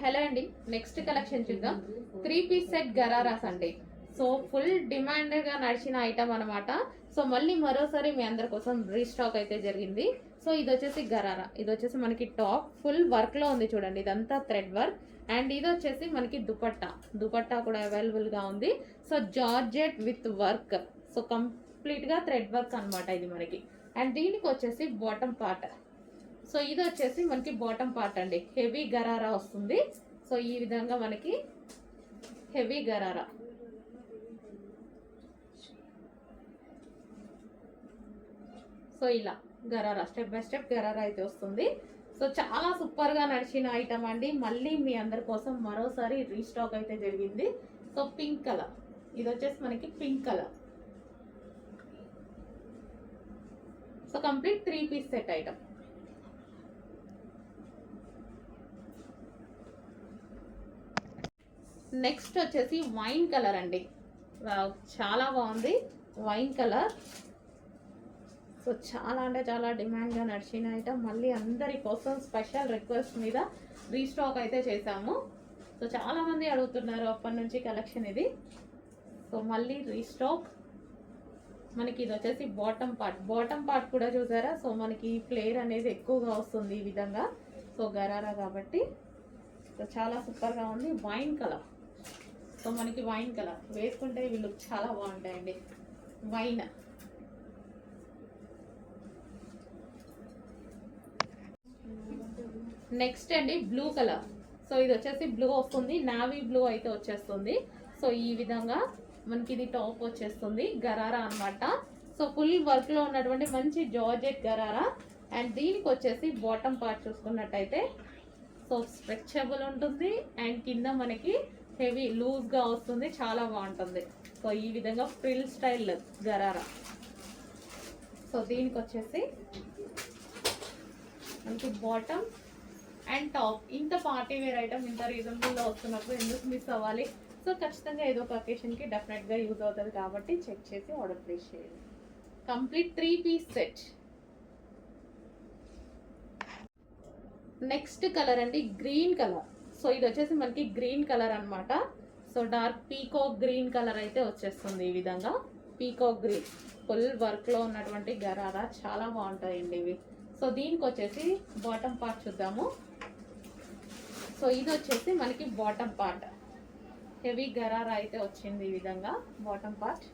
Hello అండి, next collection చూద్దాం. 3 piece set ghararas అండి. సో ఫుల్ డిమాండ్గా నడిచిన ఐటమ్ అనమాట. సో మళ్ళీ మరోసారి మీ అందరి కోసం రీస్టాక్ అయితే జరిగింది. సో ఇది వచ్చేసి గరారా, ఇది వచ్చేసి మనకి టాప్ ఫుల్ వర్క్లో ఉంది చూడండి. ఇదంతా థ్రెడ్ వర్క్. అండ్ ఇది వచ్చేసి మనకి దుపట్టా కూడా అవైలబుల్గా ఉంది. So georgette with work, so కంప్లీట్గా థ్రెడ్ వర్క్ అనమాట ఇది మనకి. అండ్ దీనికి వచ్చేసి బాటమ్ పార్ట్, సో ఇది వచ్చేసి మనకి బాటమ్ పార్ట్ అండి. హెవీ గరారా వస్తుంది. సో ఈ విధంగా మనకి హెవీ గరారా, సో ఇలా gharara step by step gharara అయితే వస్తుంది. సో చాలా సూపర్గా నడిచిన ఐటమ్ అండి. మళ్ళీ మీ అందరి కోసం మరోసారి రీస్టాక్ అయితే జరిగింది. సో పింక్ కలర్, ఇది వచ్చేసి మనకి pink colour. So complete 3 piece set item. Next వచ్చేసి వైన్ కలర్ అండి. చాలా బాగుంది వైన్ కలర్. సో చాలా అంటే చాలా డిమాండ్గా నడిచిన ఐటమ్. మళ్ళీ అందరి కోసం స్పెషల్ రిక్వెస్ట్ మీద రీస్టాక్ అయితే చేశాము. సో చాలామంది అడుగుతున్నారు అప్పటి నుంచి కలెక్షన్ ఇది. సో మళ్ళీ రీస్టాక్. మనకి ఇది వచ్చేసి బాటమ్ పార్ట్ కూడా చూసారా. సో మనకి ఫ్లేర్ అనేది ఎక్కువగా వస్తుంది ఈ విధంగా. సో గరారా కాబట్టి సో చాలా సూపర్గా ఉంది. వైన్ కలర్, సో మనకి వైన్ కలర్ వేసుకుంటే ఇవి లుక్ చాలా బాగుంటాయండి. వైన్, నెక్స్ట్ అండి బ్లూ కలర్. సో ఇది వచ్చేసి బ్లూ వస్తుంది, నావీ బ్లూ అయితే వచ్చేస్తుంది. సో ఈ విధంగా మనకి ఇది టాప్ వచ్చేస్తుంది, గరారా అనమాట. సో ఫుల్ వర్క్లో ఉన్నటువంటి మంచి జార్జెట్ గరారా. అండ్ దీనికి వచ్చేసి బాటమ్ పార్ట్ చూసుకున్నట్టయితే సో స్ట్రెచబుల్ ఉంటుంది. అండ్ కింద మనకి హెవీ లూజ్గా వస్తుంది, చాలా బాగుంటుంది. సో ఈ విధంగా ఫ్రిల్ స్టైల్ గరారా. సో దీనికి వచ్చేసి మనకి బాటమ్ అండ్ టాప్. ఇంత పార్టీ వేర్ ఐటమ్ ఇంత రీజనబుల్లో వస్తున్నప్పుడు ఎందుకు మిస్ అవ్వాలి? సో ఖచ్చితంగా ఏదో ఒక అకేషన్కి డెఫినెట్గా యూజ్ అవుతుంది కాబట్టి చెక్ చేసి ఆర్డర్ ప్లేస్ చేయండి. Complete 3 piece set. Next colour అండి గ్రీన్ కలర్. సో ఇది వచ్చేసి మనకి గ్రీన్ కలర్ అనమాట. So dark peacock green colour అయితే వచ్చేస్తుంది. ఈ విధంగా పీకాక్ గ్రీన్ ఫుల్ వర్క్లో ఉన్నటువంటి గరారా చాలా బాగుంటాయండి ఇవి. సో దీనికి వచ్చేసి బాటమ్ పార్ట్ చూద్దాము. సో ఇది వచ్చేసి మనకి బాటమ్ పార్ట్, హెవీ గరారా అయితే వచ్చింది ఈ విధంగా బాటమ్ పార్ట్.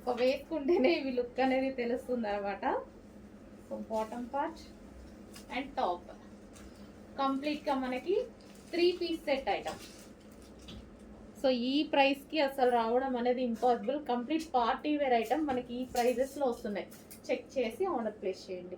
సో వేసుకుంటేనే ఇవి లుక్ అనేది తెలుస్తుంది అనమాట. So bottom part and top కంప్లీట్గా మనకి 3 పీస్ సెట్ ఐటమ్. సో ఈ ప్రైస్కి అసలు రావడం అనేది impossible. Complete party wear item మనకి ఈ ప్రైజెస్లో వస్తున్నాయి. చెక్ చేసి ఆర్డర్ ప్లేస్ చేయండి.